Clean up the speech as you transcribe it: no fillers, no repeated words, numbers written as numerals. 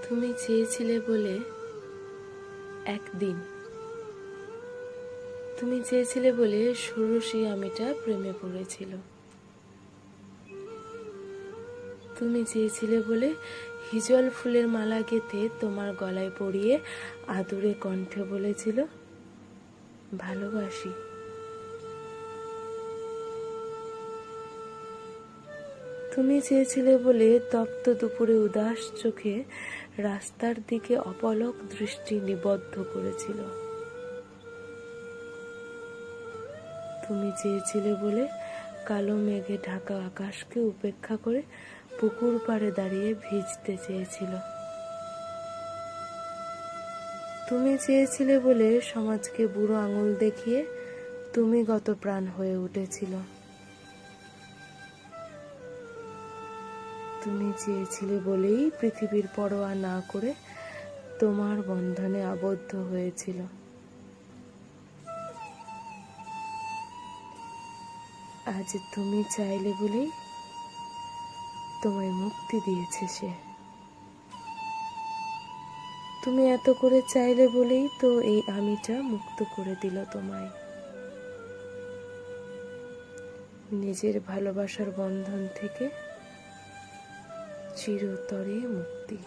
তুমি চেয়েছিলে বলে একদিন, তুমি চেয়েছিলে বলে ষোড়শী আমিটা প্রেমে পড়েছিল। তুমি চেয়েছিলে বলে হিজল ফুলের মালা গেঁথে তোমার গলায় পরিয়ে আদুরে কণ্ঠে বলেছিল ভালোবাসি। তুমি চেয়েছিলে বলে তপ্ত দুপুরে উদাস চোখে রাস্তার দিকে অপলক দৃষ্টি নিবদ্ধ করেছিল। তুমি চেয়েছিলে বলে কালো মেঘে ঢাকা আকাশকে উপেক্ষা করে পুকুর পাড়ে দাঁড়িয়ে ভিজতে চেয়েছিল। তুমি চেয়েছিলে বলে সমাজকে বুড়ো আঙুল দেখিয়ে তুমি গত প্রাণ হয়ে উঠেছিল। তুমি চেয়েছিলে বলেই পৃথিবীর পরোয়া না করে তোমার বন্ধনে আবদ্ধ হয়েছিল। আজ তুমি চাইলে বলেই তোমায় মুক্তি দিয়েছে সে। তুমি এত করে চাইলে বলেই তো এই আমিটা মুক্ত করে দিল তোমায়। নিজের ভালোবাসার বন্ধন থেকে চিরতরে মুক্তি।